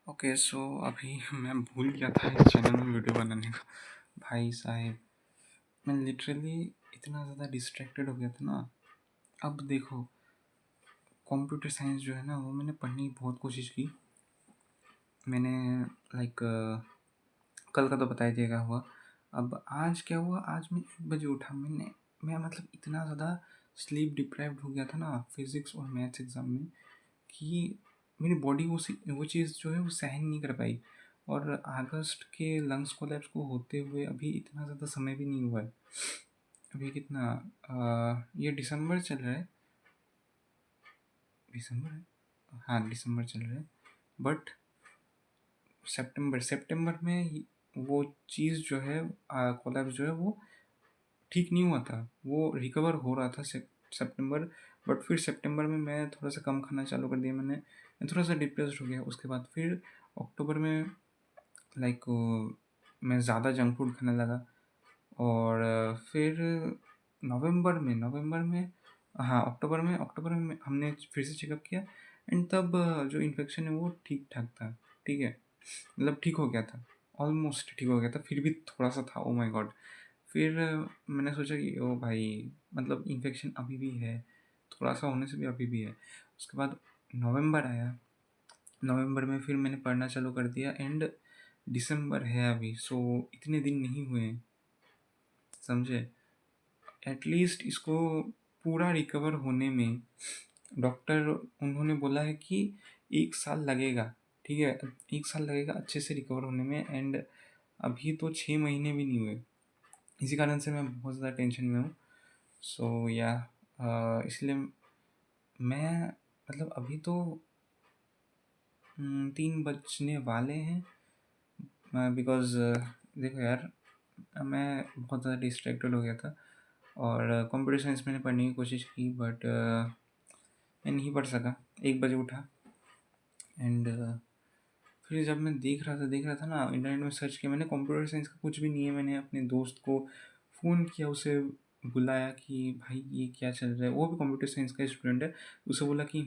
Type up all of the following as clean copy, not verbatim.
Okay so अभी मैं भूल गया था इस चैनल में वीडियो बनाने का। भाई साहब, मैं लिटरली इतना ज़्यादा डिस्ट्रैक्टेड हो गया था ना। अब देखो, कंप्यूटर साइंस जो है ना वो मैंने पढ़ने की बहुत कोशिश की। मैंने लाइक कल का तो बता ही दिया क्या हुआ। अब आज क्या हुआ, आज मैं 1 बजे उठा। मैं मतलब इतना ज़्यादा स्लीप डिप्राइव्ड हो गया था ना फिज़िक्स और मैथ्स एग्ज़ाम में कि मेरी बॉडी वो चीज़ जो है वो सहन नहीं कर पाई। और अगस्त के लंग्स कोलैप्स को होते हुए अभी इतना ज़्यादा समय भी नहीं हुआ है। अभी कितना ये दिसंबर चल रहा है। दिसंबर है, हाँ दिसंबर चल रहा है। बट सितंबर में वो चीज़ जो है कोलैप्स जो है वो ठीक नहीं हुआ था, वो रिकवर हो रहा था सितंबर। बट फिर सितंबर में मैं थोड़ा सा कम खाना चालू कर दिया। मैं थोड़ा सा डिप्रेस्ड हो गया। उसके बाद फिर अक्टूबर में लाइक मैं ज़्यादा जंक फूड खाने लगा। और फिर नवंबर में हाँ अक्टूबर में हमने फिर से चेकअप किया। एंड तब जो इन्फेक्शन है वो ठीक ठाक था। ठीक है, मतलब ठीक हो गया था, ऑलमोस्ट ठीक हो गया था, फिर भी थोड़ा सा था। Oh my God. फिर मैंने सोचा कि ओ भाई, मतलब इन्फेक्शन अभी भी है, थोड़ा सा होने से भी अभी भी है। उसके बाद नवंबर आया। नवंबर में फिर मैंने पढ़ना चालू कर दिया। एंड दिसंबर है अभी, सो इतने दिन नहीं हुए हैं, समझे। एटलीस्ट इसको पूरा रिकवर होने में डॉक्टर उन्होंने बोला है कि 1 साल लगेगा। ठीक है, 1 साल लगेगा अच्छे से रिकवर होने में। एंड अभी तो 6 महीने भी नहीं हुए। इसी कारण से मैं बहुत ज़्यादा टेंशन में हूँ। सो या इसलिए मैं मतलब अभी तो 3 बजने वाले हैं। बिकॉज़ देखो यार, मैं बहुत ज़्यादा डिस्ट्रैक्टेड हो गया था। और कंप्यूटर साइंस मैंने पढ़ने की कोशिश की, बट मैं नहीं पढ़ सका। 1 बजे उठा। एंड फिर जब मैं देख रहा था ना, इंटरनेट में सर्च किया मैंने, कंप्यूटर साइंस का कुछ भी नहीं है। मैंने अपने दोस्त को फ़ोन किया, उसे बुलाया कि भाई ये क्या चल रहा है। वो भी कंप्यूटर साइंस का स्टूडेंट है। उसे बोला कि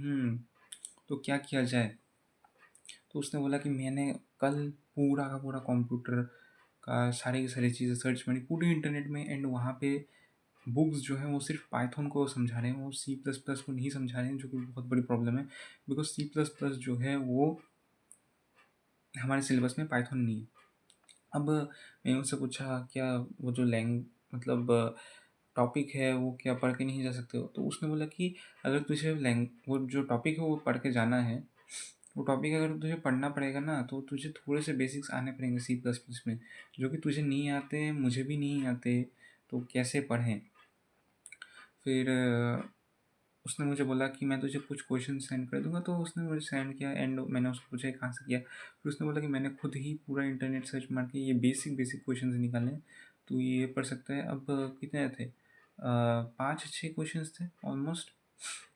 तो क्या किया जाए। तो उसने बोला कि मैंने कल पूरा का पूरा कंप्यूटर का सारी की सारी चीज़ें सर्च करी पूरे इंटरनेट में। एंड वहाँ पे बुक्स जो हैं वो सिर्फ पाइथन को समझा रहे हैं, वो सी प्लस प्लस को नहीं समझा रहे हैं, जो कि बहुत बड़ी प्रॉब्लम है। बिकॉज सी प्लस प्लस जो है वो हमारे सिलेबस में, पाइथन नहीं है। अब मैंने उनसे पूछा क्या वो जो मतलब टॉपिक है वो क्या पढ़ के नहीं जा सकते हो। तो उसने बोला कि अगर तुझे वो जो टॉपिक है वो पढ़ के जाना है, वो टॉपिक अगर तुझे पढ़ना पड़ेगा ना तो तुझे थोड़े से बेसिक्स आने पड़ेंगे सी प्लस प्लस में, जो कि तुझे नहीं आते, मुझे भी नहीं आते। तो कैसे पढ़ें। फिर उसने मुझे बोला कि मैं तुझे कुछ क्वेश्चन सेंड कर दूंगा। तो उसने मुझे सेंड किया। एंड मैंने उसको पूछा कहाँ से किया। फिर उसने बोला कि मैंने खुद ही पूरा इंटरनेट सर्च मार के ये बेसिक बेसिक क्वेश्चन निकाले हैं, तो ये पढ़ सकता है। अब कितने थे, 5-6 क्वेश्चन थे ऑलमोस्ट।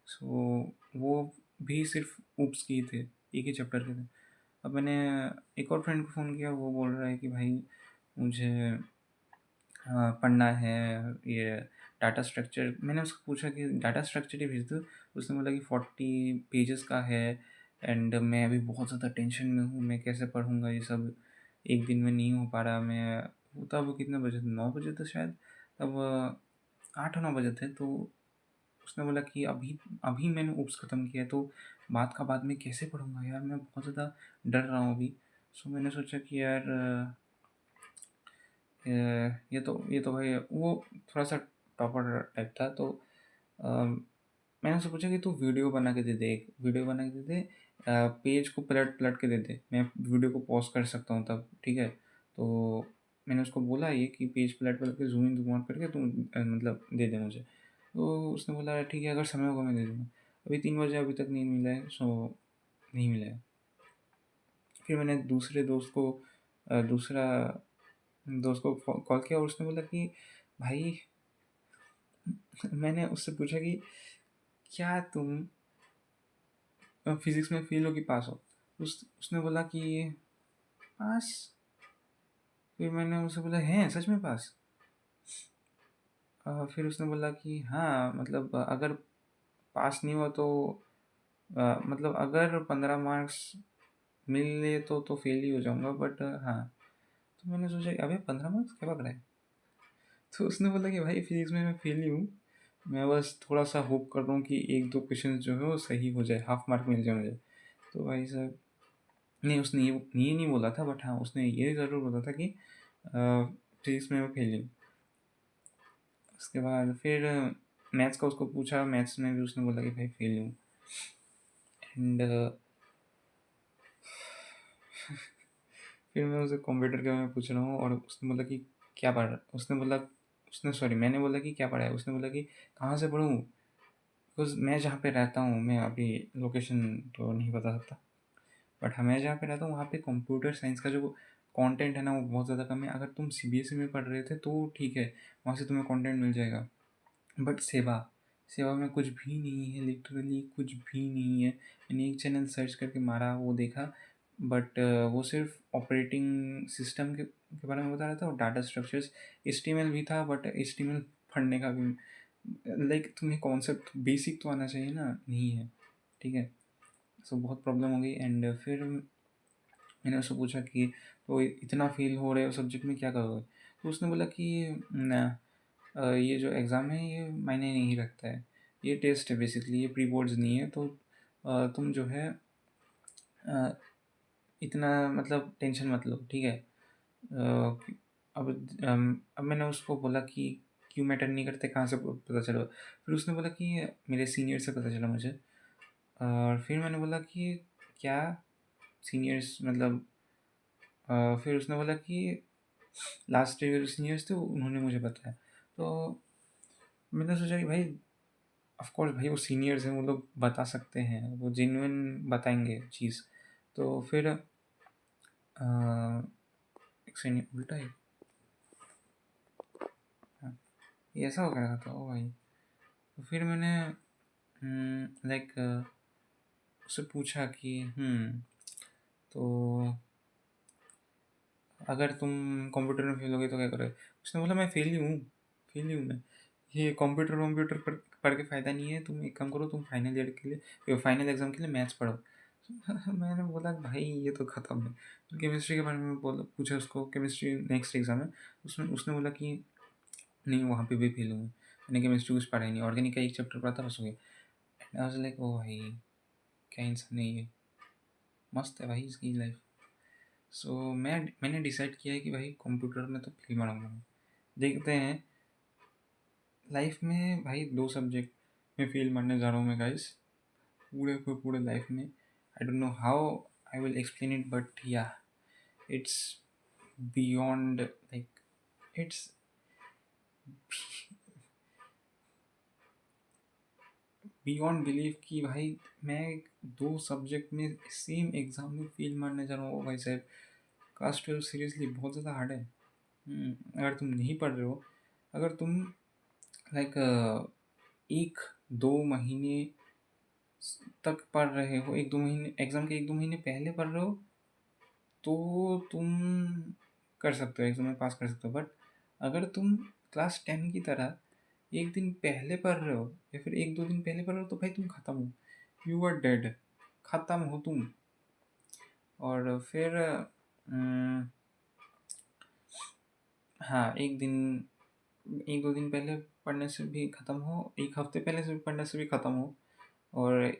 सो वो भी सिर्फ ऊप्स की थे, एक ही चैप्टर के थे। अब मैंने एक और फ्रेंड को फ़ोन किया, वो बोल रहा है कि भाई मुझे पढ़ना है ये डाटा स्ट्रक्चर। मैंने उसको पूछा कि डाटा स्ट्रक्चर ही भेज दो। उसने बोला कि 40 पेजेस का है। एंड मैं अभी बहुत ज़्यादा टेंशन में हूँ, मैं कैसे पढ़ूँगा ये सब, एक दिन में नहीं हो पा रहा। मैं वो तब कितने बजे थे, 9 बजे थे शायद, तब 8-9 बजे थे। तो उसने बोला कि अभी अभी मैंने ओप्स ख़त्म किया है, तो बात का बाद में कैसे पढ़ूँगा यार, मैं बहुत ज़्यादा डर रहा हूँ अभी। सो मैंने सोचा कि यार ये तो भाई वो थोड़ा सा टॉपर टाइप था। तो मैंने उससे पूछा कि तू वीडियो बना के दे दे, एक वीडियो बना के दे दे, पेज को पलट पलट के दे दे, मैं वीडियो को पॉज कर सकता हूँ तब। ठीक है, तो मैंने उसको बोला ये कि पेज पलट पलट के जूम इन जूम आउट करके तुम मतलब दे दे मुझे। तो उसने बोला ठीक है, अगर समय होगा मैं दे दूँगा। अभी 3 बजे अभी तक नहीं मिला है। सो नहीं मिला है। फिर मैंने दूसरा दोस्त को कॉल किया, और उसने बोला कि भाई, मैंने उससे पूछा कि क्या तुम फिजिक्स में फेल हो कि पास हो। उसने बोला कि पास। फिर मैंने उससे बोला हैं सच में पास। फिर उसने बोला कि हाँ, मतलब अगर पास नहीं हुआ तो मतलब अगर 15 मार्क्स मिले तो फेल ही हो जाऊँगा, बट हाँ, तो मैंने सोचा कि अबे 15 मार्क्स क्या पक रहा है? तो उसने बोला कि भाई फिजिक्स में मैं फेल ही हूँ, मैं बस थोड़ा सा होप कर रहा हूँ कि एक दो क्वेश्चन जो है वो सही हो जाए, हाफ मार्क मिल जाए मुझे। तो भाई साहब, नहीं उसने ये नहीं बोला था, बट हाँ उसने ये ज़रूर बोला था कि फिजिक्स में मैं फेल ही हूँ। उसके बाद फिर मैथ्स का उसको पूछा, मैथ्स में भी उसने बोला कि भाई फेल हूँ। एंड फिर मैं उसे कंप्यूटर के बारे में पूछ रहा हूँ, और उसने बोला कि क्या पढ़ रहा, उसने बोला, उसने सॉरी मैंने बोला कि क्या पढ़ा है, उसने बोला कि कहाँ से पढ़ूँ, बिकॉज मैं जहाँ पे रहता हूँ, मैं अभी लोकेशन तो नहीं बता सकता, बट हाँ मैं जहाँ पे रहता हूँ वहाँ पे कंप्यूटर साइंस का जो कंटेंट है ना वो बहुत ज़्यादा कम है। अगर तुम सीबीएसई में पढ़ रहे थे तो ठीक है, वहाँ से तुम्हें कंटेंट मिल जाएगा, बट सेवा सेवा में कुछ भी नहीं है, लिटरली कुछ भी नहीं है। मैंने एक चैनल सर्च करके मारा, वो देखा, बट वो सिर्फ ऑपरेटिंग सिस्टम के बारे में बता रहा था, और डाटा स्ट्रक्चर्स HTML भी था, बट HTML पढ़ने का भी लाइक तुम्हें कॉन्सेप्ट बेसिक तो आना चाहिए ना, नहीं है, ठीक है। सो बहुत प्रॉब्लम हो गई। एंड फिर मैंने उससे पूछा कि तो इतना फेल हो रहे हो सब्जेक्ट में, क्या करोगे? तो उसने बोला कि ना, ये जो एग्ज़ाम है ये मायने नहीं रखता है, ये टेस्ट है बेसिकली, ये प्री बोर्ड्स नहीं है, तो तुम जो है अ, इतना मतलब टेंशन मत लो, ठीक है। अब अब मैंने उसको बोला कि क्यों मैटर नहीं करते, कहाँ से पता चला? फिर उसने बोला कि मेरे सीनियर से पता चला मुझे। और फिर मैंने बोला कि क्या सीनियर्स मतलब? फिर उसने बोला कि लास्ट ईयर सीनियर्स थे उन्होंने मुझे बताया। तो मैंने सोचा कि भाई ऑफ कोर्स भाई वो सीनियर्स हैं, वो लोग बता सकते हैं, वो जेन्युइन बताएंगे चीज़। तो फिर एक सेकंड, उल्टा है। हाँ, ये ऐसा हो गया था ओ भाई। तो फिर मैंने लाइक उससे पूछा कि तो अगर तुम कंप्यूटर में फेल हो गए तो क्या करोगे? उसने बोला मैं फेल ही हूँ, फेल ही हूँ मैं, ये कंप्यूटर वम्प्यूटर पढ़ के फ़ायदा नहीं है, तुम एक काम करो, तुम फाइनल ईयर के लिए, फाइनल एग्ज़ाम के लिए मैथ्स पढ़ो। मैंने बोला भाई ये तो ख़त्म है। फिर केमिस्ट्री के बारे में बोला, पूछा उसको, केमिस्ट्री नेक्स्ट एग्ज़ाम है, उसमें उसने बोला कि नहीं वहाँ पे भी फेल हूँ मैं, मैंने केमिस्ट्री कुछ पढ़ा ही नहीं, ऑर्गेनिक का एक चैप्टर पढ़ा था बस हो गया। आई वाज लाइक ओ भाई, क्या इंसान है ये, मस्त है भाई इसकी लाइफ। सो मैंने डिसाइड किया है कि भाई कंप्यूटर में तो फेल मारूंगा मैं। देखते हैं, लाइफ में भाई 2 सब्जेक्ट में फेल मारने जा रहा हूँ मैं गाइस, पूरे के पूरे लाइफ में। I don't know how I will explain it, but yeah it's beyond like, it's beyond believe कि भाई मैं 2 सब्जेक्ट में सेम एग्ज़ाम में फेल मारने जा रहा हूँ। ओ भाई साहब, क्लास 12 सीरियसली बहुत ज़्यादा हार्ड है। अगर तुम नहीं पढ़ रहे हो, अगर तुम लाइक 1-2 महीने तक पढ़ रहे हो, 1-2 महीने एग्ज़ाम के 1-2 महीने पहले पढ़ रहे हो, तो तुम कर सकते हो, एग्ज़ाम में पास कर सकते हो। बट अगर तुम क्लास 10 की तरह एक दिन पहले पढ़ रहे हो, या फिर 1-2 दिन पहले पढ़ रहे हो, तो भाई तुम ख़त्म हो, यू आर डेड, ख़त्म हो तुम। और फिर हाँ, 1-2 दिन पहले पढ़ने से भी ख़त्म हो, 1 हफ़्ते पहले से पढ़ने से भी ख़त्म हो, और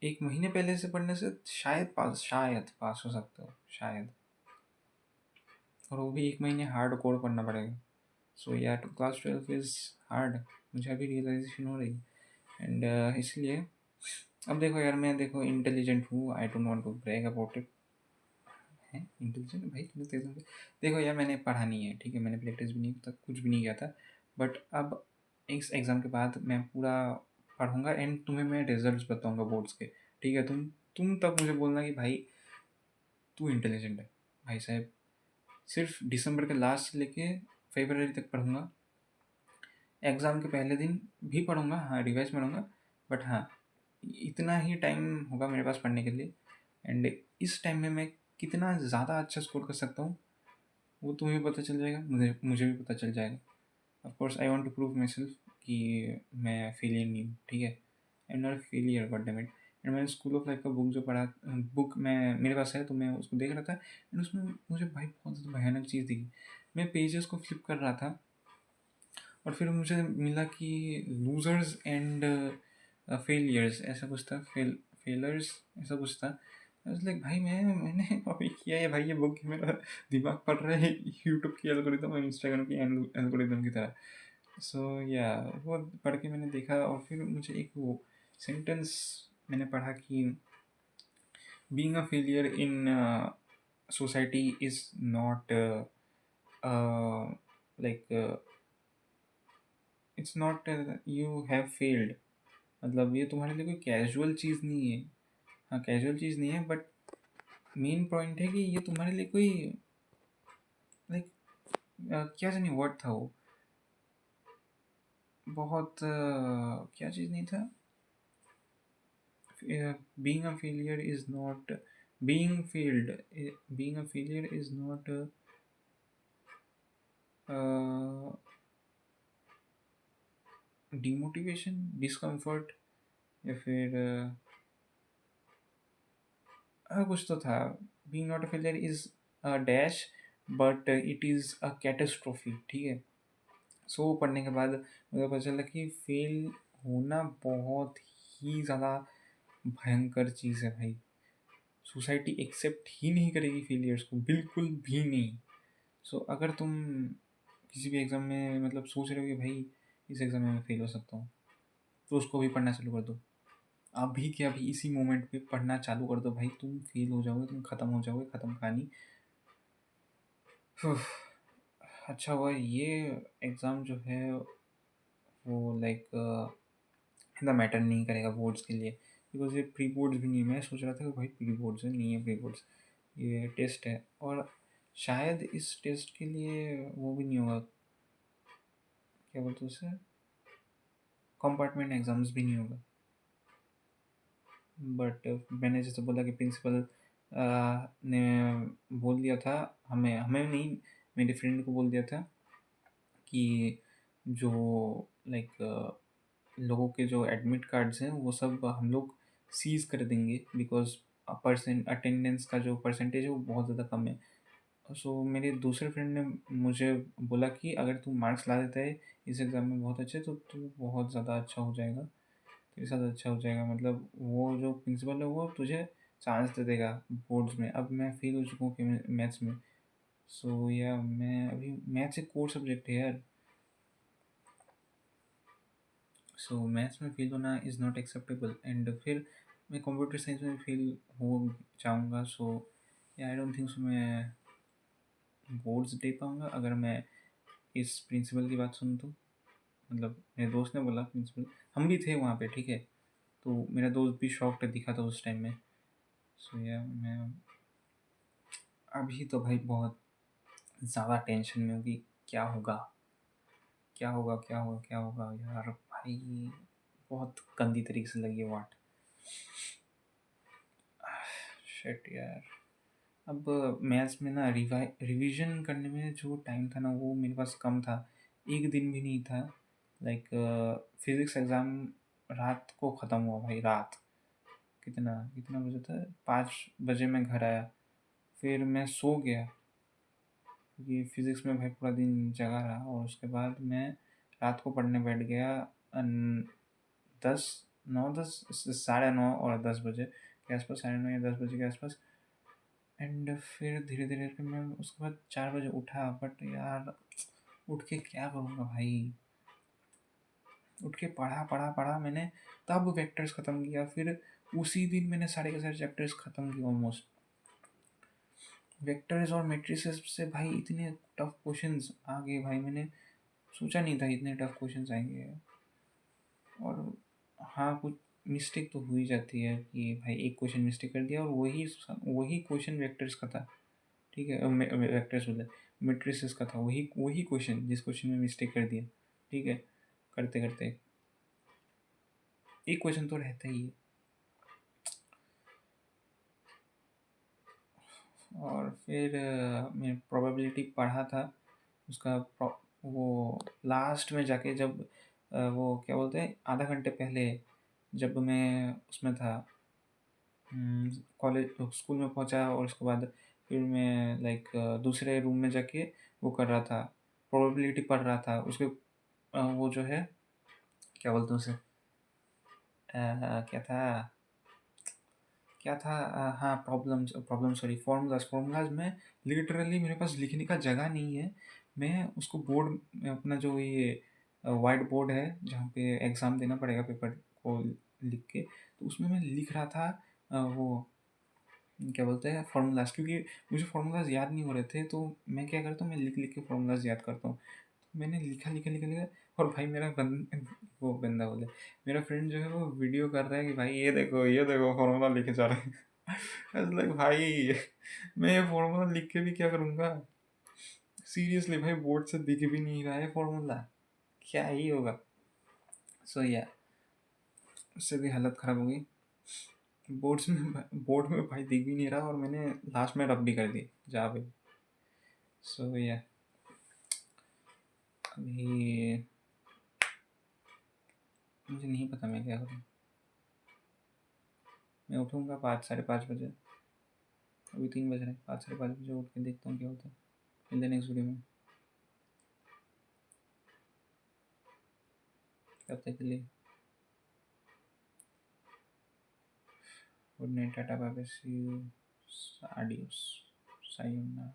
1 महीने पहले से पढ़ने से शायद पास हो सकते हो, शायद। और वो भी 1 महीने हार्डकोर पढ़ना पड़ेगा। सो या टू क्लास 12 इज़ हार्ड, मुझे अभी रियलाइज़ेशन हो रही है। एंड इसलिए अब देखो यार, मैं देखो इंटेलिजेंट हूँ, I don't want to brag about it. है इंटेलिजेंट भाई, तुमने तेज़ हो गए। देखो यार, मैंने पढ़ा नहीं है, ठीक है, मैंने प्रैक्टिस भी नहीं किया था, कुछ भी नहीं किया था, बट अब इस एग्ज़ाम के बाद मैं पूरा पढ़ूंगा, एंड तुम्हें मैं रिजल्ट्स बताऊंगा बोर्ड्स के, ठीक है। तुम तब मुझे बोलना कि भाई तू इंटेलिजेंट है। भाई साहब, सिर्फ दिसंबर के लास्ट से लेके फरवरी तक पढ़ूंगा, एग्ज़ाम के पहले दिन भी पढ़ूंगा, हाँ रिवाइज पढ़ूंगा, बट हाँ इतना ही टाइम होगा मेरे पास पढ़ने के लिए। एंड इस टाइम में मैं कितना ज़्यादा अच्छा स्कोर कर सकता हूँ वो तुम्हें पता चल जाएगा, मुझे भी पता चल जाएगा। Of course I want to prove myself कि मैं फेलियर नहीं हूँ, ठीक है। I am not failure, but damn it, and मैंने स्कूल ऑफ लाइफ का बुक जो पढ़ा, बुक मैं मेरे पास है तो मैं उसको देख रहा था, एंड उसमें मुझे भाई बहुत ज़्यादा भयानक चीज़ दिखी। मैं पेजेस को फ्लिप कर रहा था और फिर मुझे मिला कि लूजर्स एंड फेलियर्स ऐसा कुछ था, फेलर्स ऐसा कुछ था। लाइक भाई मैंने कॉपी किया है भाई, ये बुक मेरा दिमाग पढ़ रहा है यूट्यूब की एल्गोरिदम और इंस्टाग्राम की एल्गोरिदम की तरह। सो या वो पढ़ के मैंने देखा और फिर मुझे एक वो सेंटेंस मैंने पढ़ा कि being a failure in society is not like it's not you have failed, मतलब ये तुम्हारे लिए कोई कैजुअल चीज़ नहीं है। हाँ, कैजुअल चीज़ नहीं है, बट मेन पॉइंट है कि ये तुम्हारे लिए कोई लाइक क्या जानी वर्ड था वो, बहुत क्या चीज़ नहीं था। Being a failure is not being failed, being a failure is not demotivation, discomfort, या फिर कुछ तो था। Being not a failure is a dash but it is a catastrophe, ठीक है। सो वो पढ़ने के बाद मुझे पता चला कि फेल होना बहुत ही ज़्यादा भयंकर चीज़ है भाई। सोसाइटी एक्सेप्ट ही नहीं करेगी फेलियर्स को, बिल्कुल भी नहीं। सो अगर तुम किसी भी एग्ज़ाम में मतलब सोच रहे हो कि भाई इस एग्ज़ाम में मैं फेल हो सकता हूँ, तो उसको भी पढ़ना चालू कर दो। अभी के अभी इसी मोमेंट पे पढ़ना चालू कर दो भाई, तुम फेल हो जाओगे, तुम ख़त्म हो जाओगे, ख़त्म कहानी। अच्छा हुआ ये एग्ज़ाम जो है वो लाइक इतना मैटर नहीं करेगा बोर्ड्स के लिए, बिकॉज ये प्री बोर्ड्स भी नहीं है। मैं सोच रहा था कि भाई प्री बोर्ड्स है, नहीं है प्री बोर्ड्स, ये टेस्ट है। और शायद इस टेस्ट के लिए वो भी नहीं होगा, क्या बोलते हैं उसे, कंपार्टमेंट एग्ज़ाम्स भी नहीं होगा। बट मैंने जैसे बोला कि प्रिंसिपल ने बोल दिया था, हमें हमें नहीं, मेरे फ्रेंड को बोल दिया था कि जो लाइक लोगों के जो एडमिट कार्ड्स हैं वो सब हम लोग सीज़ कर देंगे, बिकॉज़ अटेंडेंस का जो परसेंटेज है वो बहुत ज़्यादा कम है। सो मेरे दूसरे फ्रेंड ने मुझे बोला कि अगर तू मार्क्स ला देता है इस एग्ज़ाम में बहुत अच्छे, तो तू बहुत ज़्यादा अच्छा हो जाएगा, तेरे साथ अच्छा हो जाएगा। मतलब वो जो प्रिंसिपल है वो तुझे चांस दे देगा बोर्ड्स में। अब मैं फेल हो चुका हूँ मैथ्स में। सो या मैं अभी मैथ्स एक कोर सब्जेक्ट है यार। सो मैथ्स में फेल होना इज़ नॉट एक्सेप्टेबल, एंड फिर मैं कंप्यूटर साइंस में फेल हो जाऊँगा। सो या आई डोंट थिंक सो मैं बोर्ड्स दे पाऊँगा अगर मैं इस प्रिंसिपल की बात सुनूँ तो। मतलब मेरे दोस्त ने बोला प्रिंसिपल, हम भी थे वहाँ पे, ठीक है। तो मेरा दोस्त भी शॉक्ड दिखा था उस टाइम में। सो या मैं अभी तो भाई बहुत ज़्यादा टेंशन में हूँ कि क्या होगा, क्या होगा, क्या होगा, क्या होगा यार भाई। बहुत गंदी तरीके से लगी है वाट। शिट यार। अब मैथ्स में ना रिवीजन करने में जो टाइम था ना वो मेरे पास कम था, एक दिन भी नहीं था। लाइक फिज़िक्स एग्ज़ाम रात को ख़त्म हुआ भाई, रात कितना कितना बजे था, 5 बजे मैं घर आया। फिर मैं सो गया क्योंकि फिज़िक्स में भाई पूरा दिन जगा रहा, और उसके बाद मैं रात को पढ़ने बैठ गया 10 9 10 साढ़े 9 और 10 बजे के आसपास, 9:30 या 10 बजे के आसपास। एंड फिर धीरे धीरे करके मैं उसके बाद 4 बजे उठा, बट यार उठ के क्या करूँगा भाई। उठ के पढ़ा पढ़ा पढ़ा मैंने, तब वेक्टर्स ख़त्म किया। फिर उसी दिन मैंने सारे के सारे चैप्टर्स ख़त्म किए ऑलमोस्ट। वेक्टर्स और मैट्रिसेस से भाई इतने टफ क्वेश्चंस आ गए भाई, मैंने सोचा नहीं था इतने टफ क्वेश्चंस आएंगे। और हाँ, कुछ मिस्टेक तो हो ही जाती है कि भाई एक क्वेश्चन मिस्टेक कर दिया और वही वही क्वेश्चन वेक्टर्स का था, ठीक है। वेक्टर्स बोले, मैट्रिसेस का था, वही वही क्वेश्चन जिस क्वेश्चन में मिस्टेक कर दिया, ठीक है। करते करते एक क्वेश्चन तो रहता ही है। और फिर मैं प्रोबेबिलिटी पढ़ा था उसका वो लास्ट में जाके, जब वो क्या बोलते हैं, आधा घंटे पहले जब मैं उसमें था, कॉलेज स्कूल में पहुंचा और उसके बाद फिर मैं लाइक दूसरे रूम में जाके वो कर रहा था, प्रोबेबिलिटी पढ़ रहा था उसके। वो जो है, क्या बोलते हैं उसे, क्या था, हाँ, प्रॉब्लम्स प्रॉब्लम सॉरी, फॉर्मूलाज में लिटरली मेरे पास लिखने का जगह नहीं है। मैं उसको बोर्ड में, अपना जो ये वाइट बोर्ड है जहाँ पे एग्ज़ाम देना पड़ेगा पेपर को लिख के, तो उसमें मैं लिख रहा था वो क्या बोलते हैं फार्मूलाज, क्योंकि मुझे फार्मूलाज याद नहीं हो रहे थे, तो मैं क्या करता हूँ, मैं लिख लिख के फार्मूलाज याद करता हूँ। तो मैंने लिखा लिखा लिखा लिखा, और भाई वो बंदा बोले, मेरा फ्रेंड जो है वो वीडियो कर रहा है कि भाई ये देखो फार्मूला लिखे जा रहे हैं। लाइक भाई, मैं ये फार्मूला लिख के भी क्या करूँगा, सीरियसली भाई, बोर्ड से दिख भी नहीं रहा है फार्मूला, क्या ही होगा। सो या, उससे भी हालत ख़राब हो गई। बोर्ड में भाई दिख भी नहीं रहा, और मैंने लास्ट में रब भी कर दी जा पे। सो या, अभी मुझे नहीं पता मैं क्या करूँ। मैं उठूँगा 5, 5:30 बजे। अभी 3 बज रहे हैं, 5, 5:30 बजे उठ के देखता हूँ क्या होता है। मिलते हैं नेक्स्ट वीडियो में, तब तक के लिए good night, tata bye bye, see you, आडियोस, सायोनारा।